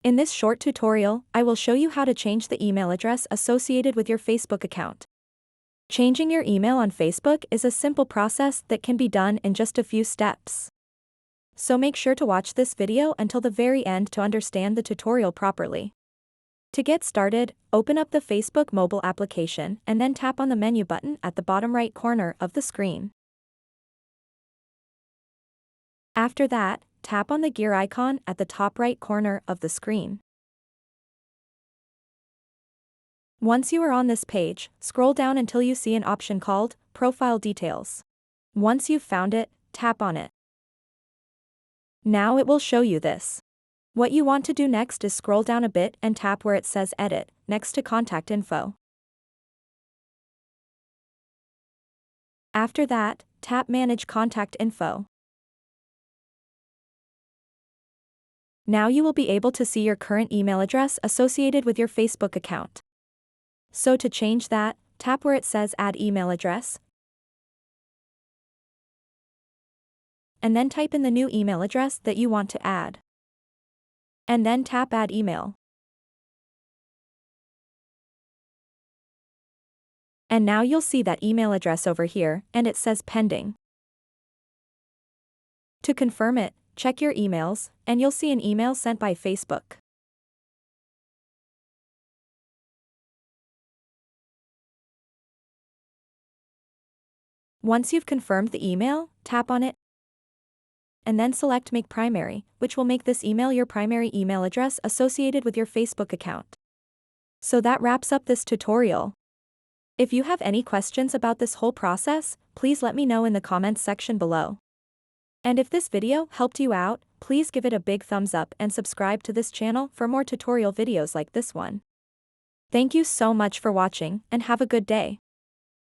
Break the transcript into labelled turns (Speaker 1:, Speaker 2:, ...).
Speaker 1: In this short tutorial, I will show you how to change the email address associated with your Facebook account. Changing your email on Facebook is a simple process that can be done in just a few steps. So make sure to watch this video until the very end to understand the tutorial properly. To get started, open up the Facebook mobile application and then tap on the menu button at the bottom right corner of the screen. After that, tap on the gear icon at the top right corner of the screen. Once you are on this page, scroll down until you see an option called Profile Details. Once you've found it, tap on it. Now it will show you this. What you want to do next is scroll down a bit and tap where it says Edit, next to Contact Info. After that, tap Manage Contact Info. Now you will be able to see your current email address associated with your Facebook account. So to change that, tap where it says Add Email Address, and then type in the new email address that you want to add. And then tap Add Email. And now you'll see that email address over here, and it says Pending. To confirm it, check your emails, and you'll see an email sent by Facebook. Once you've confirmed the email, tap on it, and then select Make Primary, which will make this email your primary email address associated with your Facebook account. So that wraps up this tutorial. If you have any questions about this whole process, please let me know in the comments section below. And if this video helped you out, please give it a big thumbs up and subscribe to this channel for more tutorial videos like this one. Thank you so much for watching and have a good day.